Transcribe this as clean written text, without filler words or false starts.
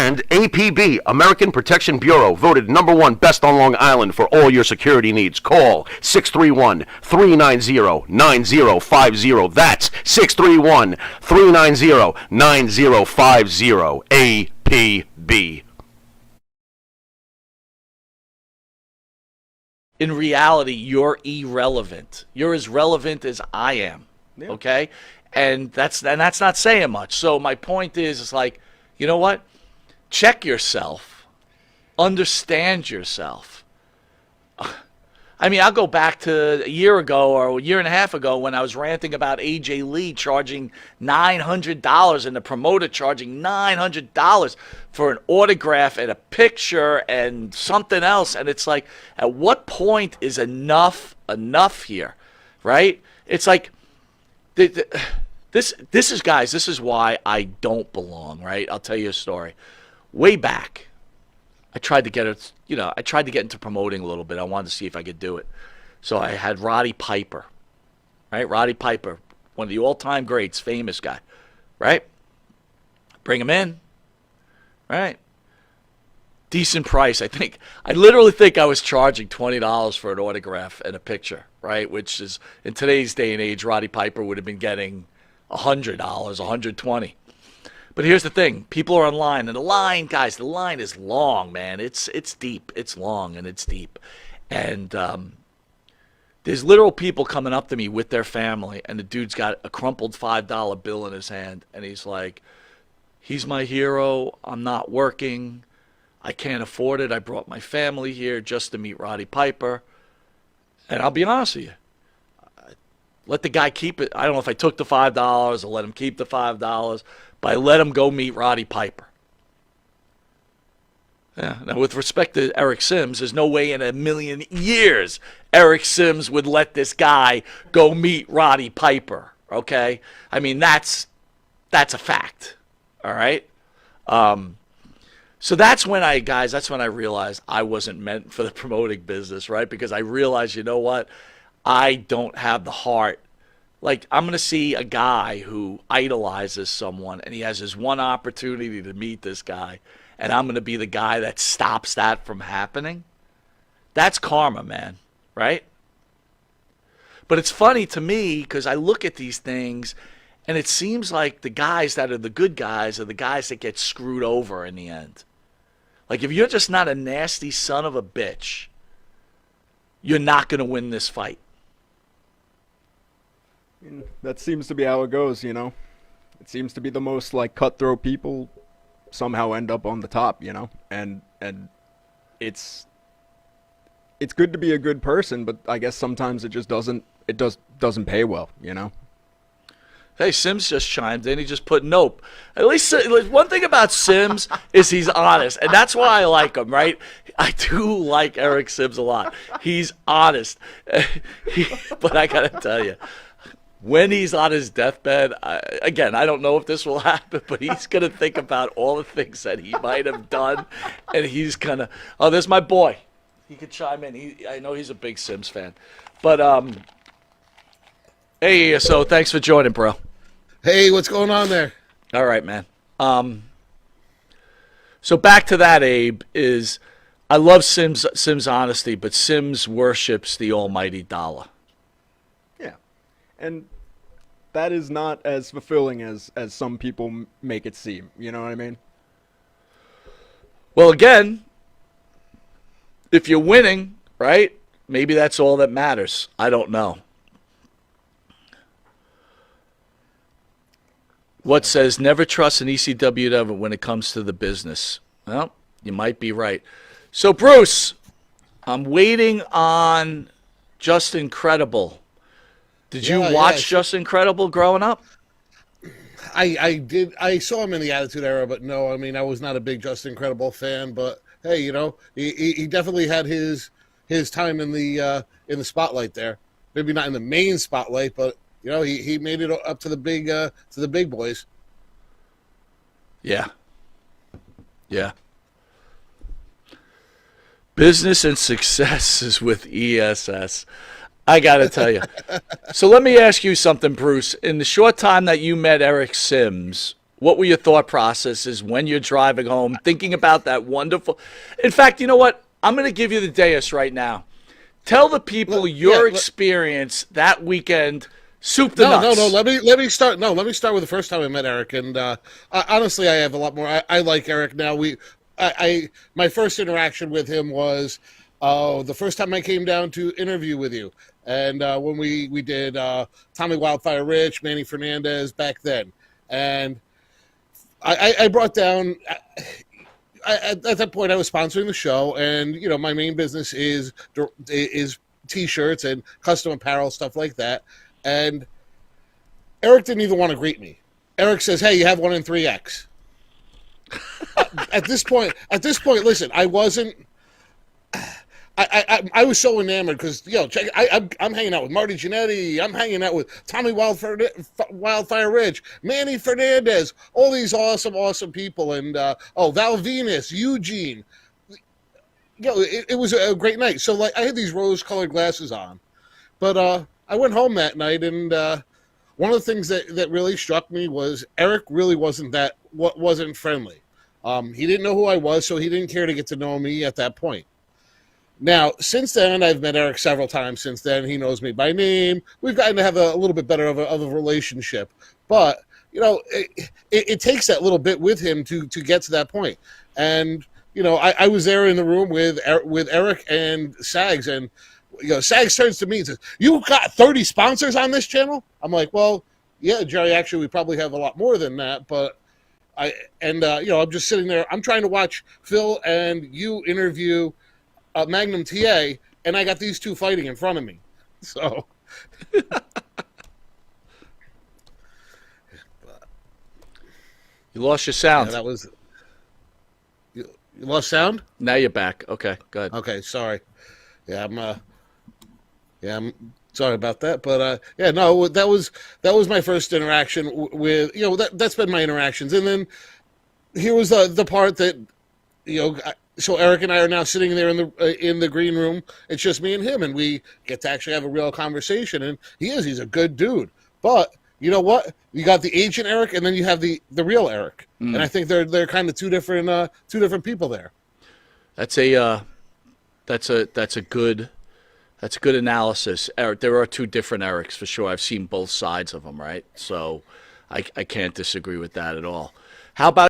And APB, American Protection Bureau, voted #1 best on Long Island for all your security needs. Call 631-390-9050. That's 631-390-9050. APB. In reality, you're irrelevant. You're as relevant as I am. Yeah. Okay? And that's not saying much. So my point is, it's like, you know what? Check yourself. Understand yourself. I mean, I'll go back to a year ago or a year and a half ago when I was ranting about AJ Lee charging $900 and the promoter charging $900 for an autograph and a picture and something else. And it's like, at what point is enough here, right? It's like, this is, guys, this is why I don't belong, right? I'll tell you a story. Way back, I tried to get it, I tried to get into promoting a little bit. I wanted to see if I could do it. So I had Roddy Piper, right? Roddy Piper, one of the all-time greats, famous guy, right? Bring him in, right? Decent price, I think. I literally think I was charging $20 for an autograph and a picture, right? Which is, in today's day and age, Roddy Piper would have been getting $100, $120. But here's the thing. People are online, and the line, guys, the line is long, man. It's deep. It's long, and it's deep. And there's literal people coming up to me with their family, and the dude's got a crumpled $5 bill in his hand, and he's like, he's my hero. I'm not working. I can't afford it. I brought my family here just to meet Roddy Piper. And I'll be honest with you. Let the guy keep it. I don't know if I took the $5 or let him keep the $5, but I let him go meet Roddy Piper. Yeah. Now, with respect to Eric Sims, there's no way in a million years Eric Sims would let this guy go meet Roddy Piper. Okay? I mean, that's a fact. All right? So that's when I realized I wasn't meant for the promoting business, right? Because I realized, you know what? I don't have the heart. Like, I'm going to see a guy who idolizes someone, and he has his one opportunity to meet this guy, and I'm going to be the guy that stops that from happening. That's karma, man, right? But it's funny to me because I look at these things, and it seems like the guys that are the good guys are the guys that get screwed over in the end. Like, if you're just not a nasty son of a bitch, you're not going to win this fight. That seems to be how it goes, It seems to be the most, cutthroat people somehow end up on the top, And it's good to be a good person, but I guess sometimes it just doesn't pay well, Hey, Sims just chimed in. He just put nope. At least one thing about Sims is he's honest, and that's why I like him, right? I do like Eric Sims a lot. He's honest. But I got to tell you, when he's on his deathbed, I don't know if this will happen, but he's going to think about all the things that he might have done, and he's going to, oh, there's my boy. He could chime in. I know he's a big Sims fan. But, hey, so thanks for joining, bro. Hey, what's going on there? All right, man. So back to that, Abe, is I love Sims' honesty, but Sims worships the almighty dollar. Yeah. And that is not as fulfilling as some people make it seem. You know what I mean? Well, again, if you're winning, right, maybe that's all that matters. I don't know. What says never trust an ECW ever when it comes to the business? Well, you might be right. So, Bruce, I'm waiting on Just Incredible. Did you watch Just Incredible growing up? I did. I saw him in the Attitude Era, but no, I mean, I was not a big Just Incredible fan. But hey, he definitely had his time in the spotlight there. Maybe not in the main spotlight, but. He made it up to the big boys. Yeah. Yeah. Business and success is with ESS. I got to tell you. So let me ask you something, Bruce. In the short time that you met Eric Sims, What were your thought processes when you're driving home, thinking about that wonderful? In fact, you know what? I'm going to give you the dais right now. Tell the people your experience that weekend. Soup to nuts. No. Let me start. No, let me start with the first time I met Eric. And honestly, I have a lot more. I like Eric now. My first interaction with him was the first time I came down to interview with you, and when we did Tommy Wildfire Rich, Manny Fernandez back then, and I brought down. At that point, I was sponsoring the show, and my main business is T-shirts and custom apparel, stuff like that. And Eric didn't even want to greet me. Eric says, "Hey, you have one in 3X." At this point, listen, I wasn't. I was so enamored because check. I'm hanging out with Marty Jannetty. I'm hanging out with Tommy Wildfire Ridge, Manny Fernandez, all these awesome people, and Val Venus, Eugene. It was a great night. So I had these rose-colored glasses on, but I went home that night, and one of the things that really struck me was Eric really wasn't friendly. He didn't know who I was, so he didn't care to get to know me at that point. Now, since then, and I've met Eric several times since then, he knows me by name. We've gotten to have a little bit better of a relationship. But, it takes that little bit with him to get to that point. And, I was there in the room with Eric and Sags, and Sags turns to me and says, "You got 30 sponsors on this channel?" I'm like, "Well, yeah, Jerry, actually, we probably have a lot more than that, but I'm just sitting there. I'm trying to watch Phil and you interview Magnum TA, and I got these two fighting in front of me." So, you lost your sound. Yeah, that was. You lost sound? Now you're back. Okay, good. Okay, sorry. Yeah, I'm sorry about that, but no, that was my first interaction with that's been my interactions, and then here was the part that so Eric and I are now sitting there in the green room. It's just me and him, and we get to actually have a real conversation. And he's a good dude, but you know what? You got the agent Eric, and then you have the real Eric, and I think they're kind of two different people there. That's a good analysis, Eric. There are two different Erics for sure. I've seen both sides of them, right? So I can't disagree with that at all. How about